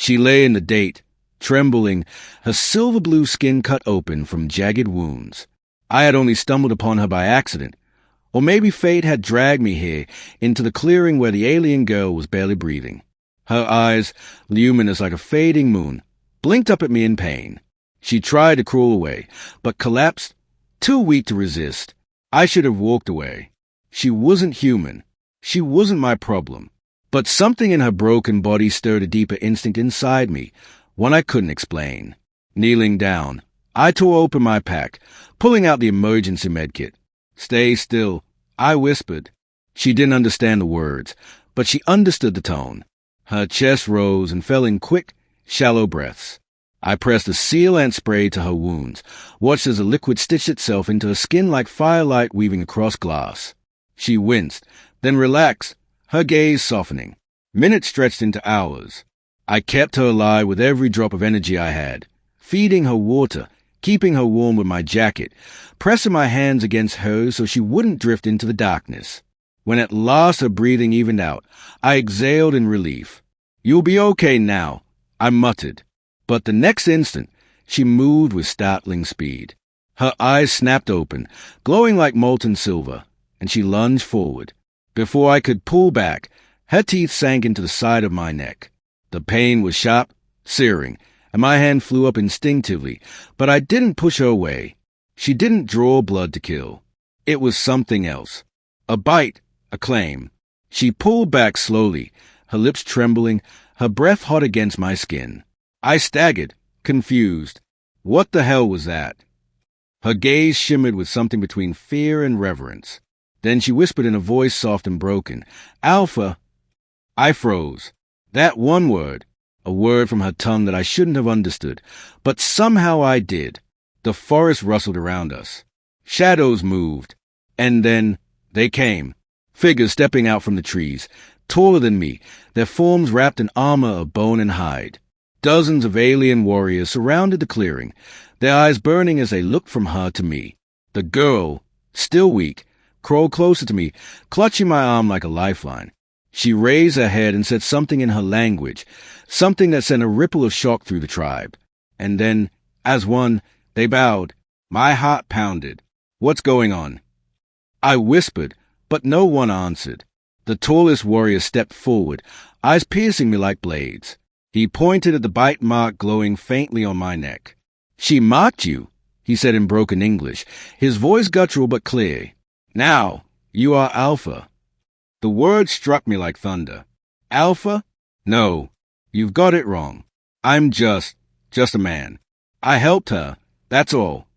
She lay in the date, trembling, her silver blue skin cut open from jagged wounds. I had only stumbled upon her by accident, or maybe fate had dragged me here into the clearing where the alien girl was barely breathing. Her eyes, luminous like a fading moon, blinked up at me in pain. She tried to crawl away, but collapsed, too weak to resist. I should have walked away. She wasn't human. She wasn't my problem. But something in her broken body stirred a deeper instinct inside me, one I couldn't explain. Kneeling down, I tore open my pack, pulling out the emergency medkit. "Stay still," I whispered. She didn't understand the words, but she understood the tone. Her chest rose and fell in quick, shallow breaths. I pressed a sealant spray to her wounds, watched as the liquid stitched itself into her skin like firelight weaving across glass. She winced, then relaxed, her gaze softening. Minutes stretched into hours. I kept her alive with every drop of energy I had, feeding her water, keeping her warm with my jacket, pressing my hands against hers so she wouldn't drift into the darkness. When at last her breathing evened out, I exhaled in relief. "You'll be okay now," I muttered. But the next instant, she moved with startling speed. Her eyes snapped open, glowing like molten silver, and she lunged forward. Before I could pull back, her teeth sank into the side of my neck. The pain was sharp, searing, and my hand flew up instinctively, but I didn't push her away. She didn't draw blood to kill. It was something else. A bite, a claim. She pulled back slowly, her lips trembling, her breath hot against my skin. I staggered, confused. What the hell was that? Her gaze shimmered with something between fear and reverence. Then she whispered in a voice soft and broken, "Alpha." I froze. That one word, a word from her tongue that I shouldn't have understood, but somehow I did. The forest rustled around us. Shadows moved. And then they came. Figures stepping out from the trees, taller than me, their forms wrapped in armor of bone and hide. Dozens of alien warriors surrounded the clearing, their eyes burning as they looked from her to me. The girl, still weak, crawled closer to me, clutching my arm like a lifeline. She raised her head and said something in her language, something that sent a ripple of shock through the tribe. And then, as one, they bowed. My heart pounded. "What's going on?" I whispered, but no one answered. The tallest warrior stepped forward, eyes piercing me like blades. He pointed at the bite mark glowing faintly on my neck. "She marked you," he said in broken English, his voice guttural but clear. "Now, you are Alpha." The word struck me like thunder. Alpha? No, you've got it wrong. I'm just a man. I helped her, that's all.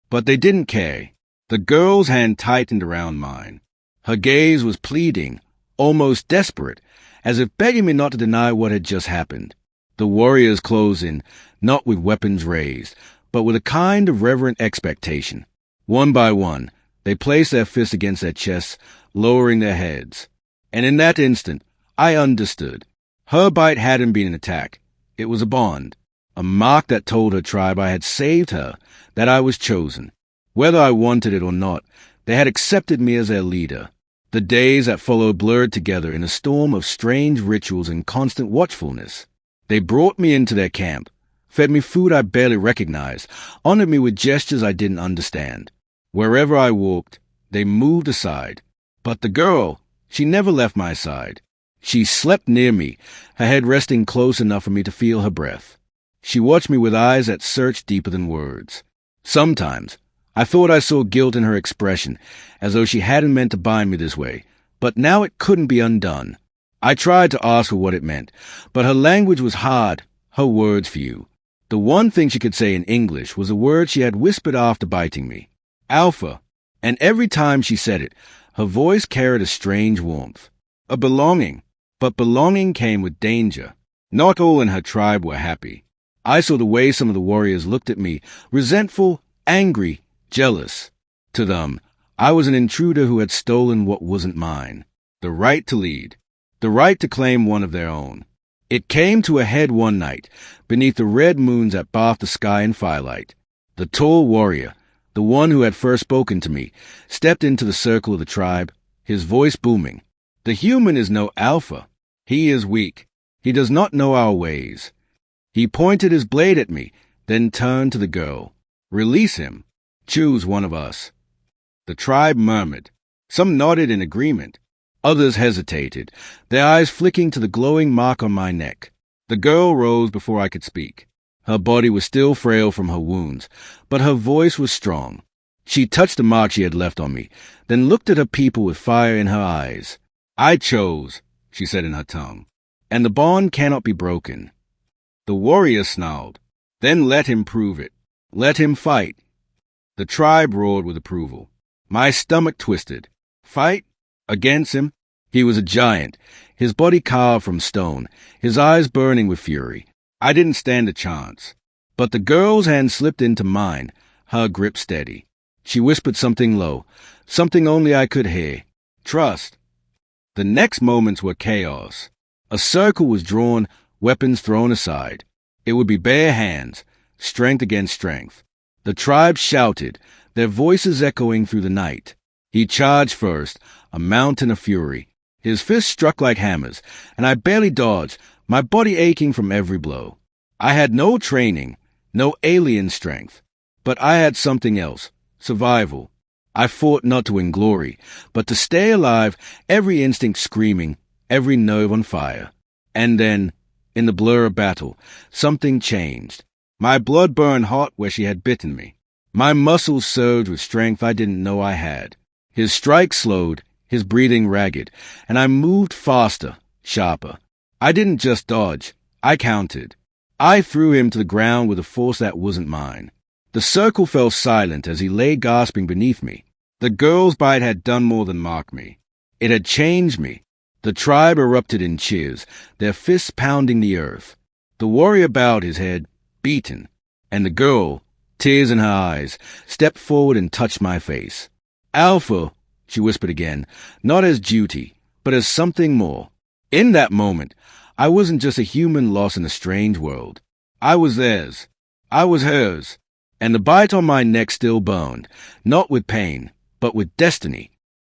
But they didn't care. The girl's hand tightened around mine. Her gaze was pleading, almost desperate, as if begging me not to deny what had just happened. The warriors closed in, not with weapons raised, but with a kind of reverent expectation. One by one, they placed their fists against their chests, lowering their heads. And in that instant, I understood. Her bite hadn't been an attack. It was a bond, a mark that told her tribe I had saved her, that I was chosen. Whether I wanted it or not, they had accepted me as their leader. The days that followed blurred together in a storm of strange rituals and constant watchfulness. They brought me into their camp, fed me food I barely recognized, honored me with gestures I didn't understand. Wherever I walked, they moved aside. But the girl, she never left my side. She slept near me, her head resting close enough for me to feel her breath. She watched me with eyes that searched deeper than words. Sometimes, I thought I saw guilt in her expression, as though she hadn't meant to bind me this way, but now it couldn't be undone. I tried to ask her what it meant, but her language was hard, her words few. The one thing she could say in English was a word she had whispered after biting me. Alpha. And every time she said it, her voice carried a strange warmth. A belonging. But belonging came with danger. Not all in her tribe were happy. I saw the way some of the warriors looked at me, resentful, angry, jealous. To them, I was an intruder who had stolen what wasn't mine. The right to lead. The right to claim one of their own. It came to a head one night, beneath the red moons that bathed the sky in firelight. The tall warrior, the one who had first spoken to me, stepped into the circle of the tribe, his voice booming. The human is no alpha. He is weak. He does not know our ways. He pointed his blade at me, then turned to the girl. Release him. Choose one of us. The tribe murmured. Some nodded in agreement. Others hesitated, their eyes flicking to the glowing mark on my neck. The girl rose before I could speak. Her body was still frail from her wounds, but her voice was strong. She touched the mark she had left on me, then looked at her people with fire in her eyes. I chose, she said in her tongue, and the bond cannot be broken. The warrior snarled. Then let him prove it. Let him fight. The tribe roared with approval. My stomach twisted. Fight? Against him? He was a giant, his body carved from stone, his eyes burning with fury. I didn't stand a chance. But the girl's hand slipped into mine, her grip steady. She whispered something low, something only I could hear. Trust. The next moments were chaos. A circle was drawn, weapons thrown aside. It would be bare hands, strength against strength. The tribe shouted, their voices echoing through the night. He charged first, a mountain of fury. His fists struck like hammers, and I barely dodged, my body aching from every blow. I had no training, no alien strength, but I had something else, survival. I fought not to win glory, but to stay alive, every instinct screaming, every nerve on fire. And then, in the blur of battle, something changed. My blood burned hot where she had bitten me. My muscles surged with strength I didn't know I had. His strike slowed, his breathing ragged, and I moved faster, sharper. I didn't just dodge, I countered. I threw him to the ground with a force that wasn't mine. The circle fell silent as he lay gasping beneath me. The girl's bite had done more than mark me. It had changed me. The tribe erupted in cheers, their fists pounding the earth. The warrior bowed his head, beaten, and the girl, tears in her eyes, stepped forward and touched my face. Alpha, she whispered again, not as duty, but as something more. In that moment, I wasn't just a human lost in a strange world. I was theirs. I was hers. And the bite on my neck still burned, not with pain, but with destiny.